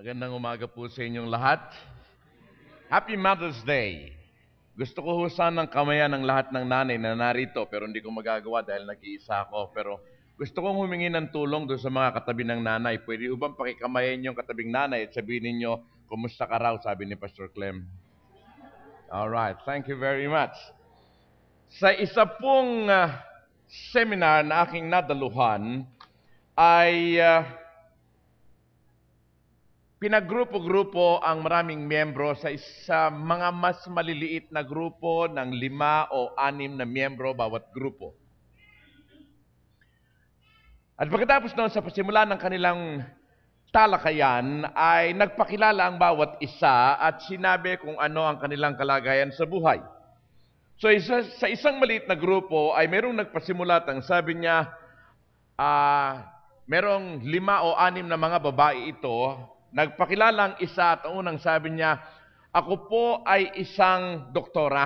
Magandang umaga po sa inyong lahat. Happy Mother's Day. Gusto ko sanang kamayan ng lahat ng nanay na narito pero hindi ko magagawa dahil nag-iisa ako. Pero gusto kong humingi ng tulong doon sa mga katabi ng nanay. Pwede ubang pakikamayan yung katabing nanay at sabihin ninyo, kumusta ka raw, sabi ni Pastor Clem. Alright, thank you very much. Sa isa pong seminar na aking nadaluhan ay pinagrupo-grupo ang maraming miyembro sa mga mas maliliit na grupo ng 5 o 6 na miyembro bawat grupo. At pagkatapos noon sa pasimula ng kanilang talakayan ay nagpakilala ang bawat isa at sinabi kung ano ang kanilang kalagayan sa buhay. So sa isang maliit na grupo ay merong nagpasimulat ang sabi niya, merong 5 o 6 na mga babae ito. Nagpakilala ang isa at unang sabi niya, ako po ay isang doktora.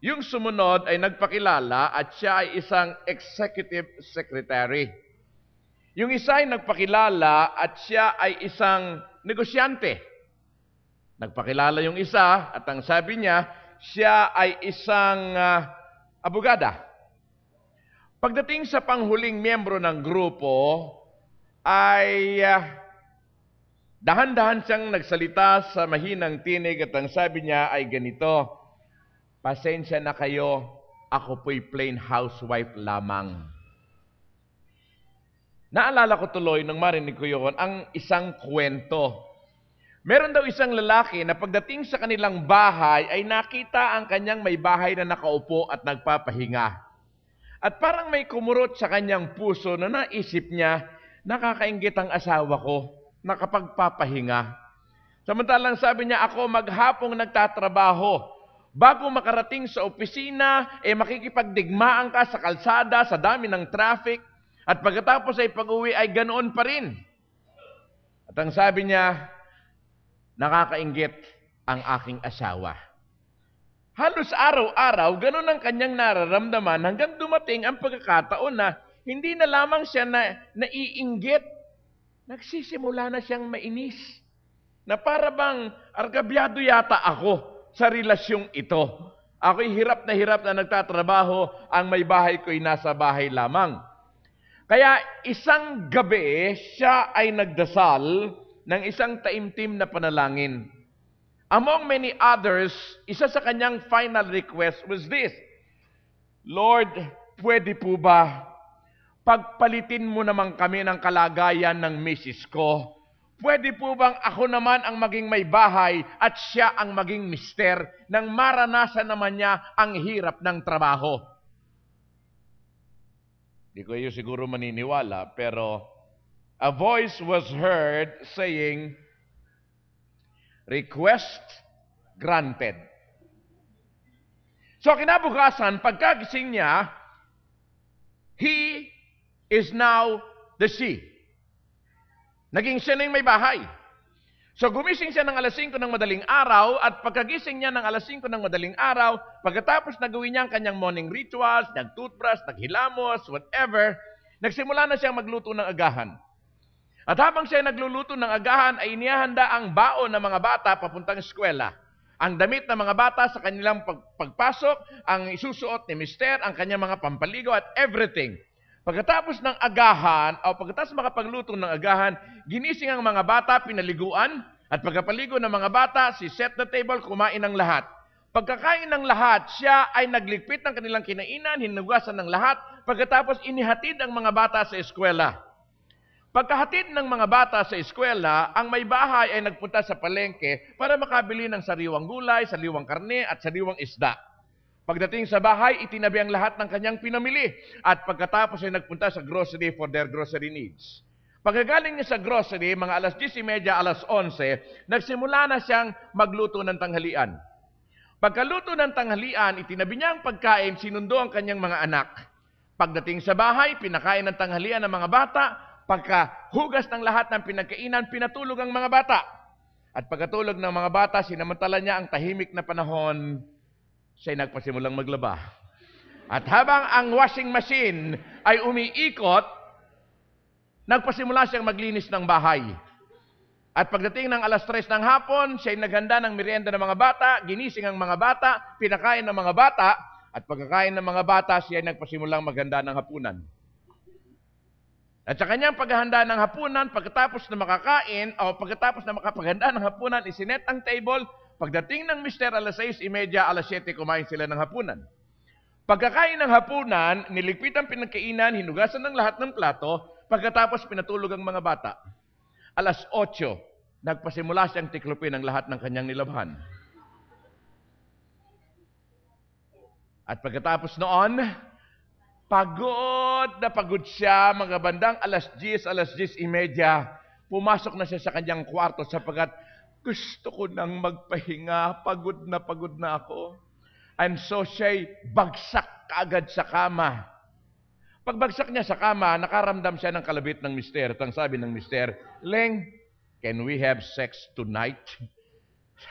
Yung sumunod ay nagpakilala at siya ay isang executive secretary. Yung isa ay nagpakilala at siya ay isang negosyante. Nagpakilala yung isa at ang sabi niya, siya ay isang abogada. Pagdating sa panghuling miyembro ng grupo, ay dahan-dahan siyang nagsalita sa mahinang tinig at ang sabi niya ay ganito, pasensya na kayo, ako po'y plain housewife lamang. Naalala ko tuloy nung marinig ko yun, ang isang kwento. Meron daw isang lalaki na pagdating sa kanilang bahay ay nakita ang kanyang may bahay na nakaupo at nagpapahinga. At parang may kumurot sa kanyang puso na naisip niya, nakakainggit ang asawa ko, nakapagpapahinga. Samantalang sabi niya, ako maghapong nagtatrabaho. Bago makarating sa opisina, makikipagdigmaan ka sa kalsada, sa dami ng traffic. At pagkatapos ay pag-uwi ay ganoon pa rin. At ang sabi niya, nakakainggit ang aking asawa. Halos araw-araw, ganoon ang kanyang nararamdaman hanggang dumating ang pagkakataon na hindi na lamang siya naiinggit. Nagsisimula na siyang mainis. Na para bang argabyado yata ako sa relasyong ito. Ako'y hirap na nagtatrabaho, ang may bahay ko'y nasa bahay lamang. Kaya isang gabi, siya ay nagdasal ng isang taimtim na panalangin. Among many others, isa sa kanyang final request was this, Lord, pwede po ba pagpalitin mo naman kami ng kalagayan ng misis ko? Pwede po bang ako naman ang maging may bahay at siya ang maging mister nang maranasan naman niya ang hirap ng trabaho? Di ko siguro maniniwala, pero a voice was heard saying, request granted. So kinabukasan, pagkagising niya, he is now the she. Naging siya na yung may bahay. So gumising siya ng alas 5 ng madaling araw at pagkagising niya ng alas 5 ng madaling araw, pagkatapos nagawin niya ang kanyang morning rituals, nag-toothbrush, naghilamos, whatever, nagsimula na siyang magluto ng agahan. At habang siya nagluluto ng agahan, ay inihanda ang baon ng mga bata papuntang eskwela. Ang damit ng mga bata sa kanilang pagpasok, ang isusuot ni mister, ang kanyang mga pampaligo at everything. Pagkatapos ng agahan, o pagkatapos makapagluto ng agahan, ginising ang mga bata, pinaliguan, at pagkapaligo ng mga bata, si set the table, kumain ng lahat. Pagkakain ng lahat, siya ay nagligpit ng kanilang kinainan, hinugasan ng lahat, pagkatapos inihatid ang mga bata sa eskwela. Pagkahatid ng mga bata sa eskwela, ang may bahay ay nagpunta sa palengke para makabili ng sariwang gulay, sariwang karne, at sariwang isda. Pagdating sa bahay, itinabi ang lahat ng kanyang pinamili at pagkatapos ay nagpunta sa grocery for their grocery needs. Pagkagaling niya sa grocery, mga alas 10:30, alas 11, nagsimula na siyang magluto ng tanghalian. Pagkaluto ng tanghalian, itinabi niya ang pagkain, sinundo ang kanyang mga anak. Pagdating sa bahay, pinakain ng tanghalian ng mga bata, pagkahugas ng lahat ng pinagkainan, pinatulog ang mga bata. At pagkatulog ng mga bata, sinamantala niya ang tahimik na panahon, siya'y nagpasimulang maglaba. At habang ang washing machine ay umiikot, nagpasimula siyang maglinis ng bahay. At pagdating ng 3:00 ng hapon, siya'y naghanda ng merienda ng mga bata, ginising ang mga bata, pinakain ng mga bata, at pagkakain ng mga bata, siya'y nagpasimulang maghanda ng hapunan. At sa kanyang paghahanda ng hapunan, pagkatapos na makakain, o pagkatapos na makapaghanda ng hapunan, isinet ang table. Pagdating ng mister 6:30, 7:00, kumain sila ng hapunan. Pagkakain ng hapunan, niligpit ang pinagkainan, hinugasan ng lahat ng plato, pagkatapos pinatulog ang mga bata. 8:00, nagpasimula siyang tiklopin ang lahat ng kanyang nilabhan. At pagkatapos noon, pagod na pagod siya, mga bandang 10:00, 10:30, pumasok na siya sa kanyang kwarto sapagkat gusto ko nang magpahinga, pagod na ako. And so siya'y bagsak kaagad sa kama. Pagbagsak niya sa kama, nakaramdam siya ng kalabit ng mister. At ang sabi ng mister, Leng, can we have sex tonight?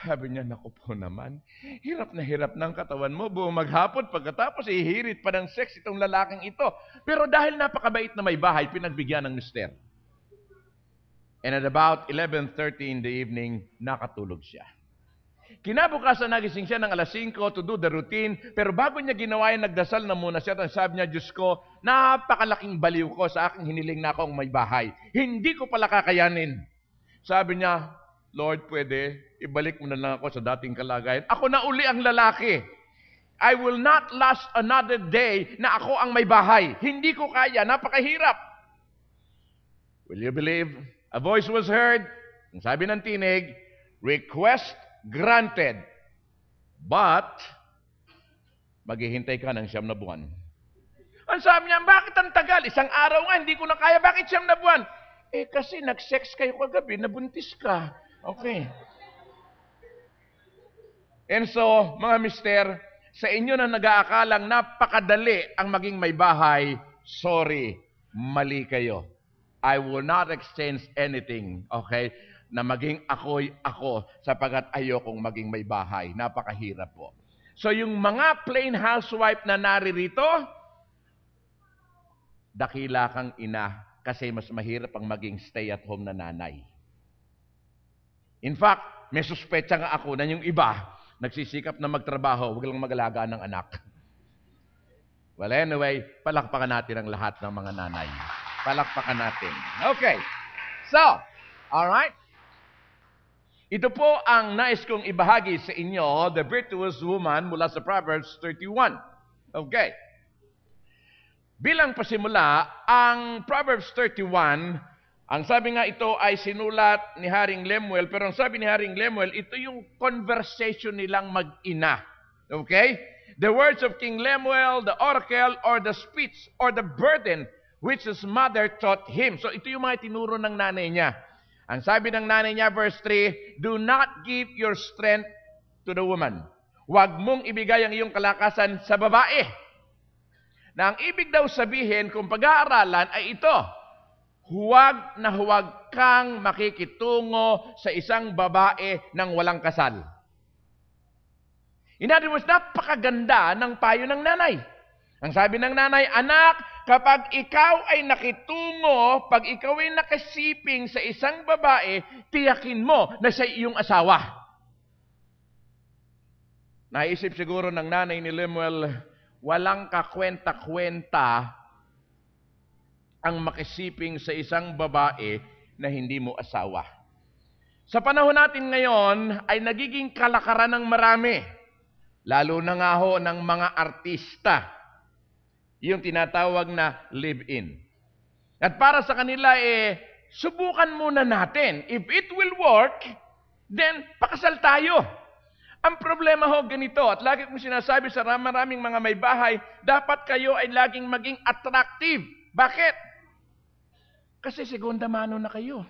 Sabi niya, naku po naman, hirap ng katawan mo, buong maghapon, pagkatapos ihirit pa ng sex itong lalaking ito. Pero dahil napakabait na may bahay, pinagbigyan ng mister. And at about 11:30 in the evening, nakatulog siya. Kinabukasan, nagising siya ng 5:00 to do the routine, pero bago niya ginawa yan, nagdasal na muna siya. At sabi niya, Diyos ko, napakalaking baliw ko sa aking hiniling na akong may bahay. Hindi ko pala kakayanin. Sabi niya, Lord, pwede, ibalik mo na lang ako sa dating kalagayan. Ako na uli ang lalaki. I will not last another day na ako ang may bahay. Hindi ko kaya, napakahirap. Will you believe? A voice was heard. Ang sabi ng tinig, request granted. But, maghihintay ka ng 9 na buwan. Ang sabi niya, bakit ang tagal? 1 araw nga, hindi ko na kaya. Bakit 9 na buwan? Kasi nag-sex kayo kagabi, nabuntis ka. Okay. And so, mga mister, sa inyo na nag-aakalang napakadali ang maging may bahay, sorry, mali kayo. I will not exchange anything, okay, na maging ako'y ako sapagat ayokong maging may bahay. Napakahirap po. So yung mga plain housewife na naririto, dakila kang ina kasi mas mahirap ang maging stay-at-home na nanay. In fact, may suspetsa nga ako na yung iba, nagsisikap na magtrabaho, huwag lang mag-alaga ng anak. Well, anyway, palakpakan natin ang lahat ng mga nanay. Palakpakan natin. Okay. So, alright. Ito po ang nais kong ibahagi sa inyo, the virtuous woman mula sa Proverbs 31. Okay. Bilang pasimula, ang Proverbs 31, ang sabi nga ito ay sinulat ni Haring Lemuel, pero ang sabi ni Haring Lemuel, ito yung conversation nilang mag-ina. Okay? The words of King Lemuel, the oracle, or the speech, or the burden which his mother taught him. So ito yung mga tinuro ng nanay niya. Ang sabi ng nanay niya, verse 3, do not give your strength to the woman. Huwag mong ibigay ang iyong kalakasan sa babae. Na ang ibig daw sabihin, kung pag-aaralan ay ito, huwag na huwag kang makikitungo sa isang babae nang walang kasal. In other words, napakaganda ng payo ng nanay. Ang sabi ng nanay, anak, kapag ikaw ay nakitungo, pag ikaw ay nakasiping sa isang babae, tiyakin mo na siya iyong asawa. Naisip siguro ng nanay ni Lemuel, walang kakwenta-kwenta ang makisiping sa isang babae na hindi mo asawa. Sa panahon natin ngayon, ay nagiging kalakaran ng marami. Lalo na nga ho ng mga artista. Yung tinatawag na live-in. At para sa kanila, subukan muna natin. If it will work, then pakasal tayo. Ang problema ho ganito, at lagi kong sinasabi sa maraming mga may bahay, dapat kayo ay laging maging attractive. Bakit? Kasi segunda mano na kayo.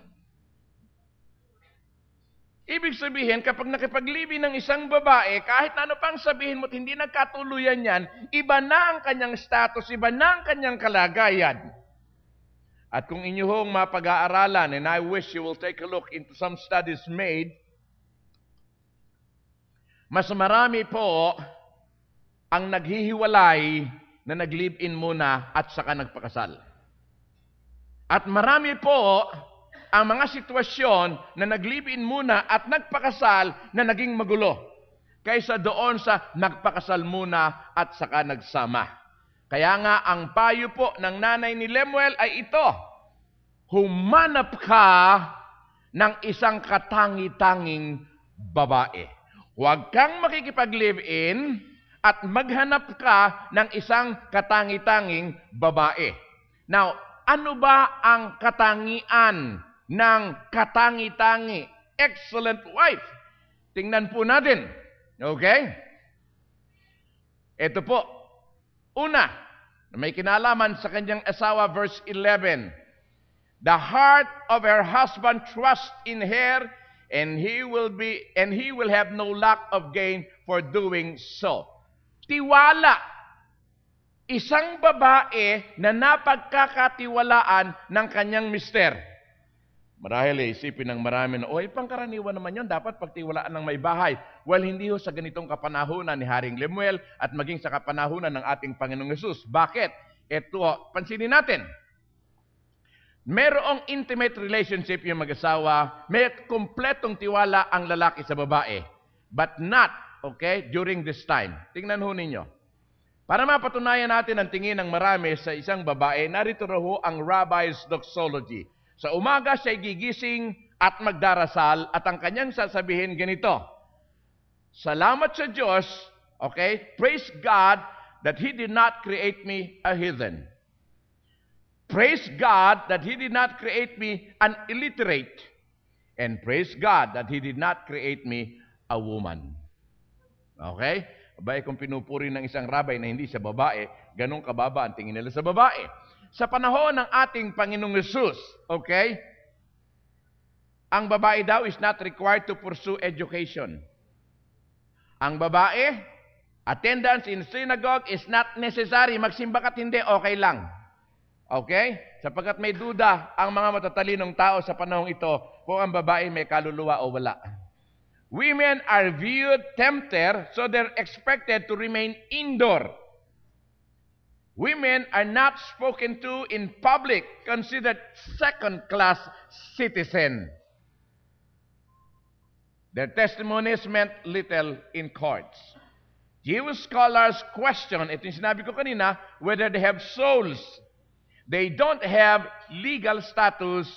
Ibig sabihin, kapag nakipag-live ng isang babae, kahit ano pang sabihin mo at hindi nagkatuluyan yan, iba na ang kanyang status, iba na ang kanyang kalagayan. At kung inyo hong mapag-aaralan, and I wish you will take a look into some studies made, mas marami po ang naghihiwalay na nag-live-in muna at saka nagpakasal. At marami po ang mga sitwasyon na nag-live-in muna at nagpakasal na naging magulo kaysa doon sa nagpakasal muna at saka nagsama. Kaya nga ang payo po ng nanay ni Lemuel ay ito: humanap ka ng isang katangi-tanging babae. Huwag kang makikipag-live-in at maghanap ka ng isang katangi-tanging babae. Now, ano ba ang katangian ng katangi-tangi? Excellent wife. Tingnan po natin. Okay? Ito po. Una, may kinalaman sa kanyang asawa, verse 11. The heart of her husband trusts in her, and he will have no lack of gain for doing so. Tiwala. Isang babae na napagkakatiwalaan ng kanyang mister. Marahil isipin ng marami na, pangkaraniwan naman yun, dapat pagtiwalaan ng may bahay. Well, hindi ho sa ganitong kapanahunan ni Haring Lemuel at maging sa kapanahunan ng ating Panginoong Hesus. Bakit? Ito, pansinin natin. Merong intimate relationship yung mag-asawa, may kumpletong tiwala ang lalaki sa babae. But not, during this time. Tingnan ho ninyo. Para mapatunayan natin ang tingin ng marami sa isang babae, narito ho ang Rabbi's Doxology. Sa umaga siya'y gigising at magdarasal at ang kanyang sasabihin ganito: salamat sa Diyos, praise God that He did not create me a heathen. Praise God that He did not create me an illiterate. And praise God that He did not create me a woman. Okay? Abay, kung pinupuri ng isang rabbi na hindi siya babae, ganun kababa ang tingin nila sa babae. Sa panahon ng ating Panginoong Hesus, ang babae daw is not required to pursue education. Ang babae, attendance in synagogue is not necessary. Magsimba ka't hindi, okay lang. Okay? Sapagkat may duda ang mga matatalinong tao sa panahong ito kung ang babae may kaluluwa o wala. Women are viewed tempter, so they're expected to remain indoor. Women are not spoken to in public, considered second-class citizen. Their testimonies meant little in courts. Jewish scholars question, ito yung sinabi ko kanina, whether they have souls. They don't have legal status,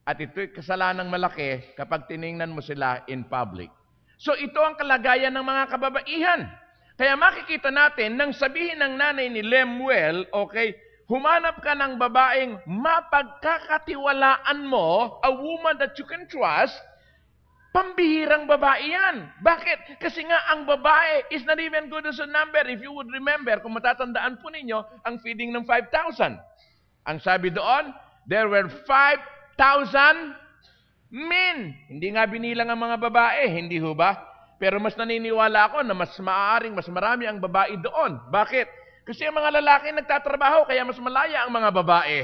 at ito'y kasalanang malaki kapag tiningnan mo sila in public. So ito ang kalagayan ng mga kababaihan. Kaya makikita natin, nang sabihin ng nanay ni Lemuel, humanap ka ng babaeng mapagkakatiwalaan mo, a woman that you can trust, pambihirang babae yan. Bakit? Kasi nga ang babae is not even good as a number. If you would remember, kung matatandaan po ninyo, ang feeding ng 5,000. Ang sabi doon, there were 5,000 men. Hindi nga binilang ang mga babae, hindi ho ba? Pero mas naniniwala ako na mas marami ang babae doon. Bakit? Kasi ang mga lalaki nagtatrabaho, kaya mas malaya ang mga babae.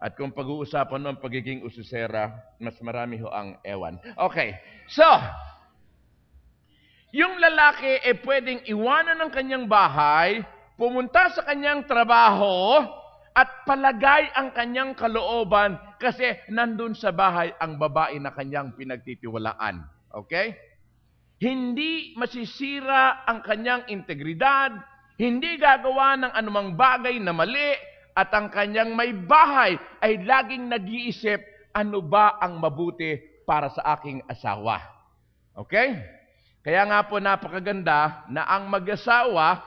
At kung pag-uusapan mo ang pagiging ususera, mas marami ho ang ewan. Okay, so, yung lalaki pwedeng iwanan ng kanyang bahay, pumunta sa kanyang trabaho, at palagay ang kanyang kalooban kasi nandun sa bahay ang babae na kanyang pinagtitiwalaan. Okay? Hindi masisira ang kanyang integridad, hindi gagawa ng anumang bagay na mali, at ang kanyang may bahay ay laging nag-iisip, ano ba ang mabuti para sa aking asawa? Okay? Kaya nga po napakaganda na ang mag-asawa,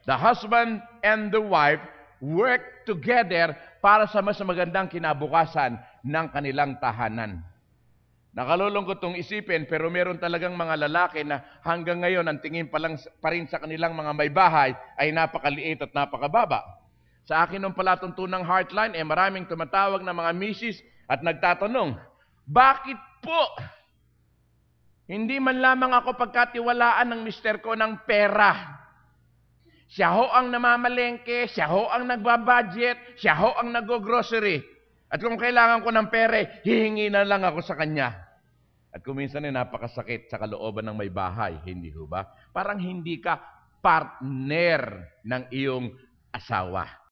the husband and the wife, work together para sa mas magandang kinabukasan ng kanilang tahanan. Nakalulungkot itong isipin, pero meron talagang mga lalaki na hanggang ngayon ang tingin pa rin sa kanilang mga may bahay ay napakaliit at napakababa. Sa akin nung palatuntunang Heartline, maraming tumatawag na mga misis at nagtatanong, bakit po hindi man lamang ako pagkatiwalaan ng mister ko ng pera? Siya ho ang namamalengke, siya ho ang nagbabudget, siya ho ang nag-grocery. At kung kailangan ko ng pera, hihingi na lang ako sa kanya. At kung minsan ay napakasakit sa kalooban ng may bahay, hindi ho ba? Parang hindi ka partner ng iyong asawa.